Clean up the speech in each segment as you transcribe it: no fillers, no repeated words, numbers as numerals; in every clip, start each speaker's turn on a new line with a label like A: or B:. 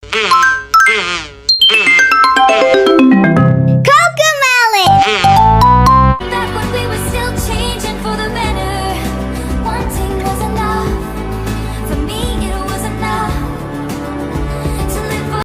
A: Back when we were still changing for the better, wanting was enough. For me, it was enough to live for.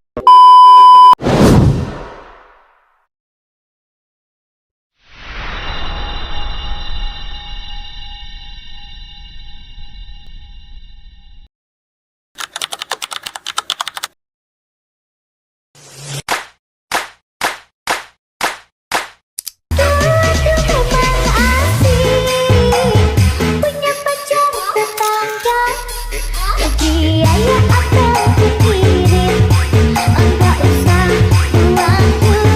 A: Punya pacar tetangga, dia yang akan pikirin. Enggak usah buang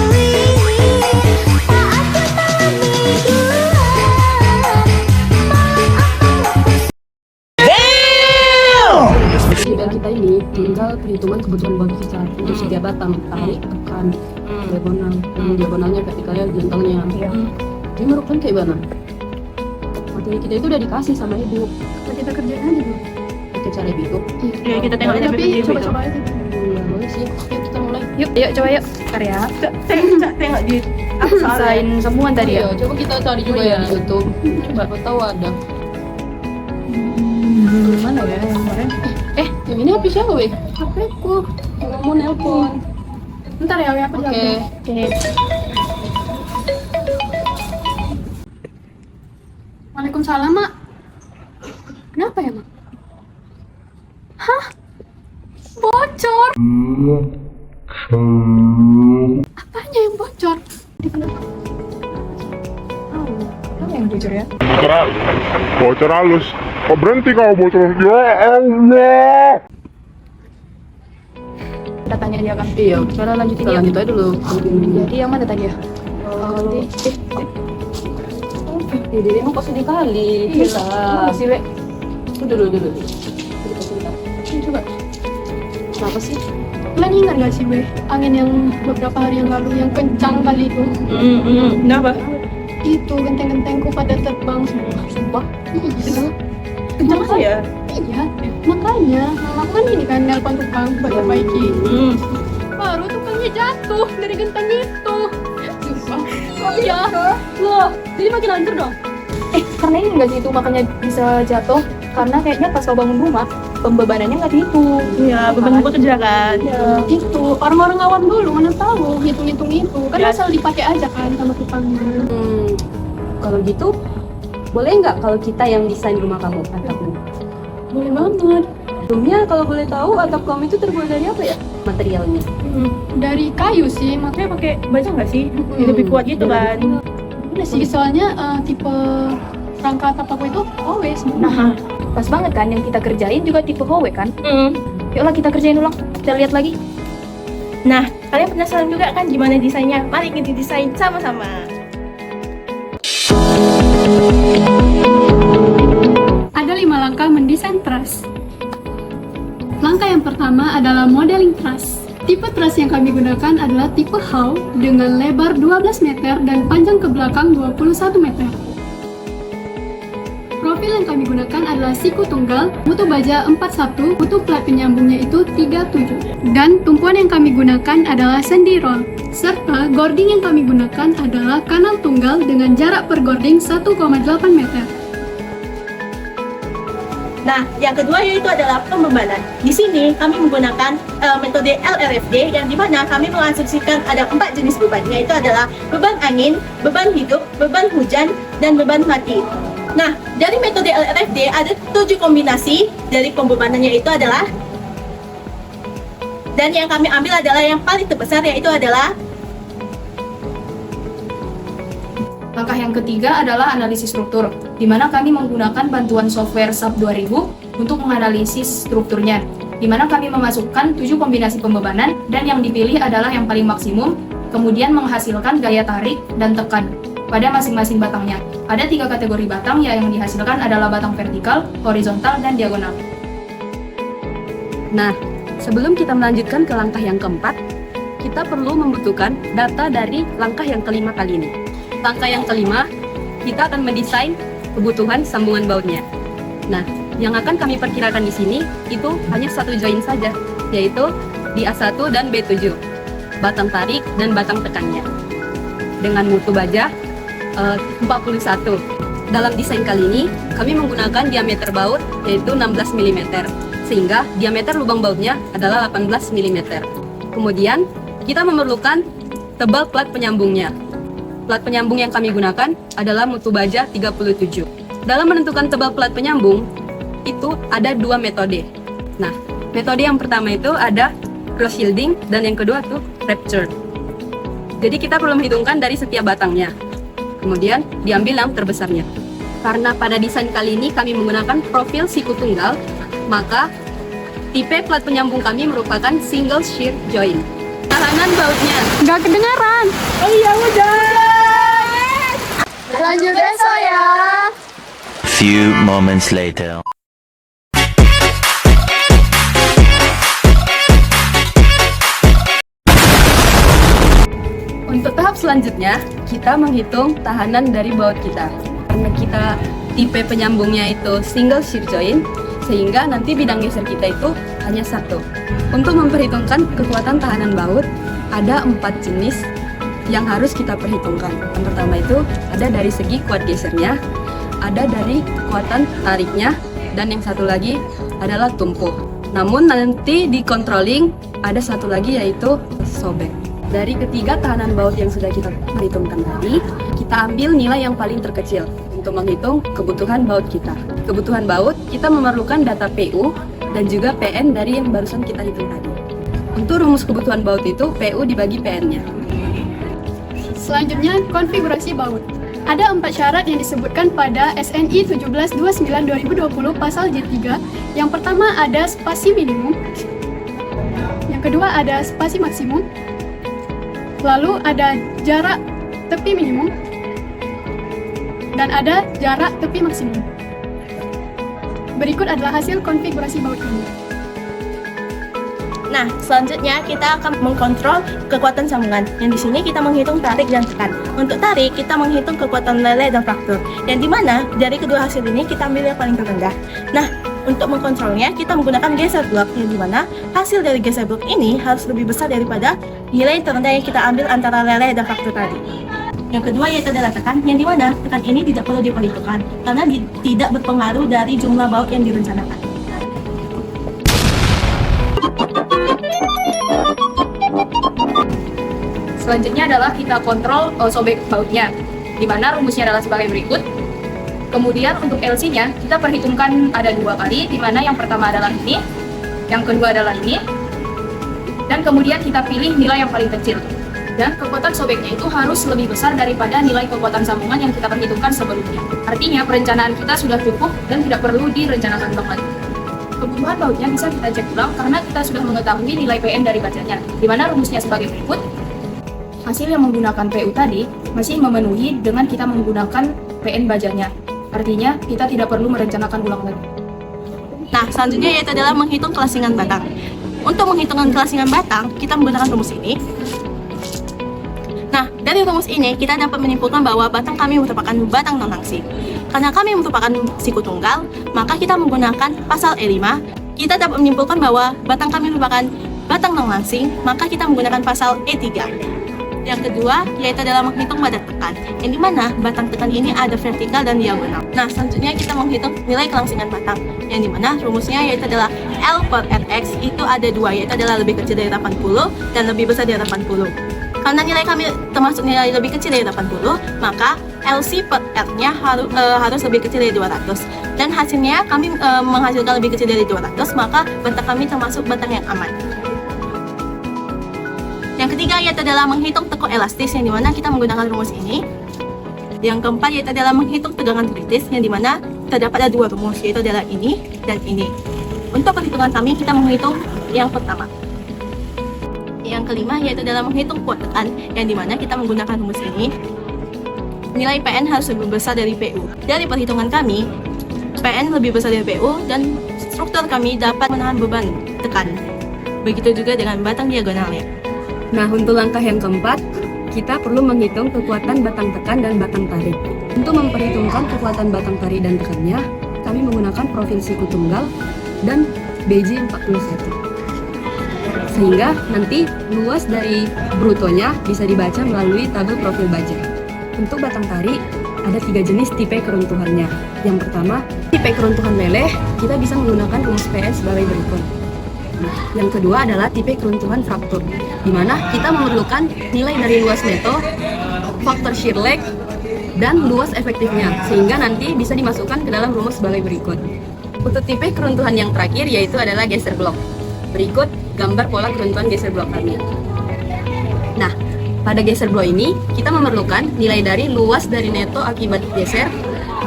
A: duit, tak ada
B: Dan kita ini tinggal perhitungan kebutuhan bagi secara untuk setiap batang tarik tekan diagonal diagonalnya vertikalnya gentengnya jadi menurut kayak mana materi kita itu udah dikasih sama ibu kita kerjain aja dulu pakai cara ibu
C: Ya, kita tengok aja
B: tapi
C: video
B: coba ya boleh sih yuk kita mulai
C: Yuk, coba yuk. Karya. Tengok di
B: sign semua tadi ya coba kita cari juga ya di YouTube coba tahu ada
C: mana ya yang kemarin?
B: yang ini HP siapa weh? HP ku mau nelpon
C: Ntar ya, aku
B: oke
C: Oke.
B: Waalaikumsalam mak kenapa ya mak? Hah? Bocor? Apanya yang bocor?
C: Kamu yang jujur ya?
D: Bocor halus. Kok berhenti kau bocor? Ya Allah.
C: Kita tanya dia kan.
B: Iya, kita lanjut aja dulu.
C: Jadi yang mana tadi ya?
B: Jadi emang kok sedih kali.
C: Iya. Sih, Wek.
B: Dulu.
C: Coba.
B: Kenapa sih?
E: Kalian ingat gak sih, Be? Angin yang beberapa hari yang lalu yang kencang kali itu.
C: Kenapa?
E: Itu genteng-gentengku pada terbang semua. Sumpah. Iya.
C: Kencang sih ya?
E: Iya. Makanya, aku kan ini kan nelpon tukang buat perbaiki. Baru tukangnya jatuh dari genteng itu. Sumpah. Iya.
B: Loh, jadi makin hancur dong?
C: Karena ini nggak sih itu makanya bisa jatuh. Karena kayaknya pas kau bangun rumah, pembebanannya nggak dihitung.
F: Iya, beban bekerja kan.
E: Ya, itu orang-orang awam dulu mana tahu hitung-hitung itu. Kan
F: Ya.
E: asal dipakai aja kan sama tukangnya.
G: Kalau gitu, boleh nggak kalau kita yang desain rumah kamu atapnya?
E: Boleh banget.
G: Sebelumnya kalau boleh tahu atap kamu itu terbuat dari apa ya materialnya?
E: Dari kayu sih, makanya pakai
F: Baca nggak sih? Yang lebih kuat gitu kan.
E: Udah sih, soalnya tipe rangka atap aku itu OW sebenarnya.
C: Nah, pas banget kan yang kita kerjain juga tipe HW kan? Yuklah kita kerjain ulang, kita lihat lagi.
F: Nah, kalian penasaran juga kan gimana desainnya? Mari kita desain sama-sama.
E: Ada 5 langkah mendesain truss. Langkah yang pertama adalah modeling truss. Tipe truss yang kami gunakan adalah tipe how dengan lebar 12 meter dan panjang ke belakang 21 meter. Profil yang kami gunakan adalah siku tunggal, mutu baja 41, mutu plat penyambungnya itu 37. Dan tumpuan yang kami gunakan adalah sendi roll. Serta gording yang kami gunakan adalah kanal tunggal dengan jarak per gording 1,8 meter.
F: Nah, yang kedua yaitu adalah pembebanan. Di sini kami menggunakan metode LRFD yang dimana kami mengasumsikan ada 4 jenis beban, yaitu adalah beban angin, beban hidup, beban hujan, dan beban mati. Nah, dari metode LRFD ada 7 kombinasi dari pembebanannya itu adalah, dan yang kami ambil adalah yang paling terbesar yaitu adalah
C: Langkah yang ketiga adalah analisis struktur, di mana kami menggunakan bantuan software SAP 2000 untuk menganalisis strukturnya, di mana kami memasukkan 7 kombinasi pembebanan dan yang dipilih adalah yang paling maksimum, kemudian menghasilkan gaya tarik dan tekan pada masing-masing batangnya. Ada 3 kategori batang yang dihasilkan adalah batang vertikal, horizontal, dan diagonal.
G: Nah, sebelum kita melanjutkan ke langkah yang keempat, kita perlu membutuhkan data dari langkah yang kelima kali ini. Langkah yang kelima, kita akan mendesain kebutuhan sambungan bautnya. Nah, yang akan kami perkirakan di sini itu hanya 1 join saja, yaitu di A1 dan B7, batang tarik dan batang tekannya. Dengan mutu baja 41. Dalam desain kali ini, kami menggunakan diameter baut yaitu 16 mm, sehingga diameter lubang bautnya adalah 18 mm. Kemudian, kita memerlukan tebal plat penyambungnya. Plat penyambung yang kami gunakan adalah mutu baja 37. Dalam menentukan tebal plat penyambung, itu ada dua metode. Nah, metode yang pertama itu ada cross shielding dan yang kedua tuh rupture. Jadi kita perlu menghitungkan dari setiap batangnya. Kemudian diambil yang terbesarnya. Karena pada desain kali ini kami menggunakan profil siku tunggal, maka tipe plat penyambung kami merupakan single shear joint. Tahanan bautnya.
E: Nggak kedengaran.
F: Oh iya udah.
C: Lanjut besok ya.
H: Few moments later.
G: Untuk tahap selanjutnya, kita menghitung tahanan dari baut kita. Karena kita tipe penyambungnya itu single shear joint, sehingga nanti bidang geser kita itu hanya satu. Untuk memperhitungkan kekuatan tahanan baut, ada 4 jenis yang harus kita perhitungkan. Yang pertama itu ada dari segi kuat gesernya, ada dari kekuatan tariknya, dan yang satu lagi adalah tumpuh. Namun nanti di controlling ada satu lagi yaitu sobek. Dari ketiga tahanan baut yang sudah kita perhitungkan tadi, kita ambil nilai yang paling terkecil untuk menghitung kebutuhan baut kita. Kebutuhan baut, kita memerlukan data PU dan juga PN dari yang barusan kita hitung tadi. Untuk rumus kebutuhan baut itu, PU dibagi PN-nya.
E: Selanjutnya, konfigurasi baut. Ada 4 syarat yang disebutkan pada SNI 1729/2020 pasal J3. Yang pertama ada spasi minimum. Yang kedua ada spasi maksimum. Lalu ada jarak tepi minimum. Dan ada jarak tepi maksimum. Berikut adalah hasil konfigurasi baut ini.
F: Nah, selanjutnya kita akan mengkontrol kekuatan sambungan. Yang di sini kita menghitung tarik dan tekan. Untuk tarik, kita menghitung kekuatan lele dan fraktur. Yang dimana dari kedua hasil ini kita ambil yang paling terendah. Nah, untuk mengkontrolnya kita menggunakan geser blok. Yang dimana hasil dari geser blok ini harus lebih besar daripada nilai terendah yang kita ambil antara lele dan fraktur tadi. Yang kedua yaitu adalah tekan, yang dimana tekan ini tidak perlu diperhitungkan karena tidak berpengaruh dari jumlah baut yang direncanakan.
C: Selanjutnya adalah kita kontrol sobek bautnya, di mana rumusnya adalah sebagai berikut. Kemudian untuk LC-nya kita perhitungkan ada 2 kali, di mana yang pertama adalah ini, yang kedua adalah ini, dan kemudian kita pilih nilai yang paling kecil. Dan kekuatan sobeknya itu harus lebih besar daripada nilai kekuatan sambungan yang kita perhitungkan sebelumnya. Artinya perencanaan kita sudah cukup dan tidak perlu direncanakan ulang lagi. Kebutuhan bautnya bisa kita cek ulang karena kita sudah mengetahui nilai PN dari bajanya, di mana rumusnya sebagai berikut. Hasil yang menggunakan PU tadi masih memenuhi dengan kita menggunakan PN bajanya. Artinya kita tidak perlu merencanakan ulang lagi.
F: Nah, selanjutnya yaitu adalah menghitung kelasingan batang. Untuk menghitungkan kelasingan batang, kita menggunakan rumus ini. Nah, dari rumus ini kita dapat menyimpulkan bahwa batang kami merupakan batang non-langsing. Karena kami merupakan siku tunggal, maka kita menggunakan pasal E5. Kita dapat menyimpulkan bahwa batang kami merupakan batang non-langsing, maka kita menggunakan pasal E3. Yang kedua, yaitu adalah menghitung badan tekan, yang dimana batang tekan ini ada vertikal dan diagonal. Nah, selanjutnya kita menghitung nilai kelangsingan batang, yang dimana rumusnya yaitu adalah L per Rx itu ada 2, yaitu adalah lebih kecil dari 80 dan lebih besar dari 80. Karena nilai kami termasuk nilai lebih kecil dari 80, maka LC per R-nya harus lebih kecil dari 200. Dan hasilnya kami menghasilkan lebih kecil dari 200, maka batang kami termasuk batang yang aman. Yang ketiga yaitu adalah menghitung tekuk elastis, yang dimana kita menggunakan rumus ini. Yang keempat yaitu adalah menghitung tegangan kritis, yang dimana terdapat ada 2 rumus, yaitu adalah ini dan ini. Untuk perhitungan kami kita menghitung yang pertama. Yang kelima yaitu adalah menghitung kuat tekan, yang dimana kita menggunakan rumus ini. Nilai PN harus lebih besar dari PU. Dari perhitungan kami, PN lebih besar dari PU dan struktur kami dapat menahan beban tekan. Begitu juga dengan batang diagonalnya.
G: Nah, untuk langkah yang keempat, kita perlu menghitung kekuatan batang tekan dan batang tarik. Untuk memperhitungkan kekuatan batang tarik dan tekannya, kami menggunakan profil siku tunggal dan BJ 41. Sehingga nanti luas dari brutonya bisa dibaca melalui tabel profil baja. Untuk batang tarik, ada 3 jenis tipe keruntuhannya. Yang pertama, tipe keruntuhan leleh, kita bisa menggunakan rumus PS sebagai berikut. Yang kedua adalah tipe keruntuhan fraktur, di mana kita memerlukan nilai dari luas neto, faktor shear lag, dan luas efektifnya, sehingga nanti bisa dimasukkan ke dalam rumus sebagai berikut. Untuk tipe keruntuhan yang terakhir yaitu adalah geser blok. Berikut gambar pola keruntuhan geser blok kami. Nah, pada geser blok ini kita memerlukan nilai dari luas dari neto akibat geser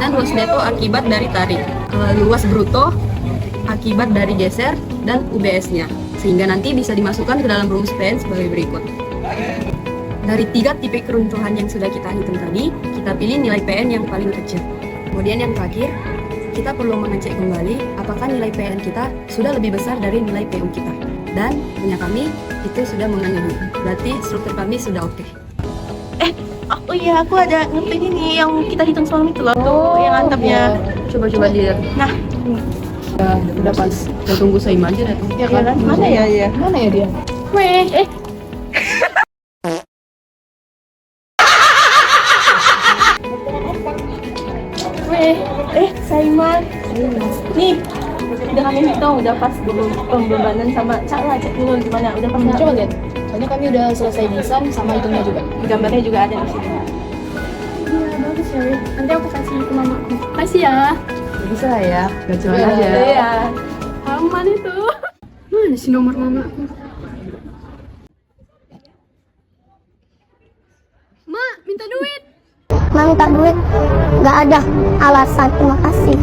G: dan luas neto akibat dari tarik, luas bruto akibat dari geser dan UBS-nya, sehingga nanti bisa dimasukkan ke dalam rumus PN sebagai berikut. Dari 3 tipe keruntuhan yang sudah kita hitung tadi, kita pilih nilai PN yang paling kecil. Kemudian yang terakhir, kita perlu mengecek kembali apakah nilai PN kita sudah lebih besar dari nilai PU kita. Dan punya kami itu sudah memenuhi. Berarti struktur kami sudah oke.
F: Oh iya, aku ada ngerti ini yang kita hitung semalam itu loh, tuh yang antapnya.
G: Coba-coba dilihat.
F: Nah,
B: Udah pas. Kita tunggu Saiman aja datang.
F: ya kan? Mana ya?
B: Mana ya dia?
F: Saiman. Nih, udah kami hitung, udah pas pembebanan sama cara cek dulu gimana, udah pas.
C: Coba lihat. Soalnya kami udah selesai desain sama hitungnya juga.
F: Gambarnya juga ada di sini.
E: Iya, bagus ya. Wei. Nanti aku kasih ke mamaku. Kasih ya.
B: Bisa lah ya. Gacuan aja.
F: Iya.
E: Aman itu. Mana sih nomor mamaku? Ma, minta duit.
I: Minta duit, nggak ada alasan, terima kasih.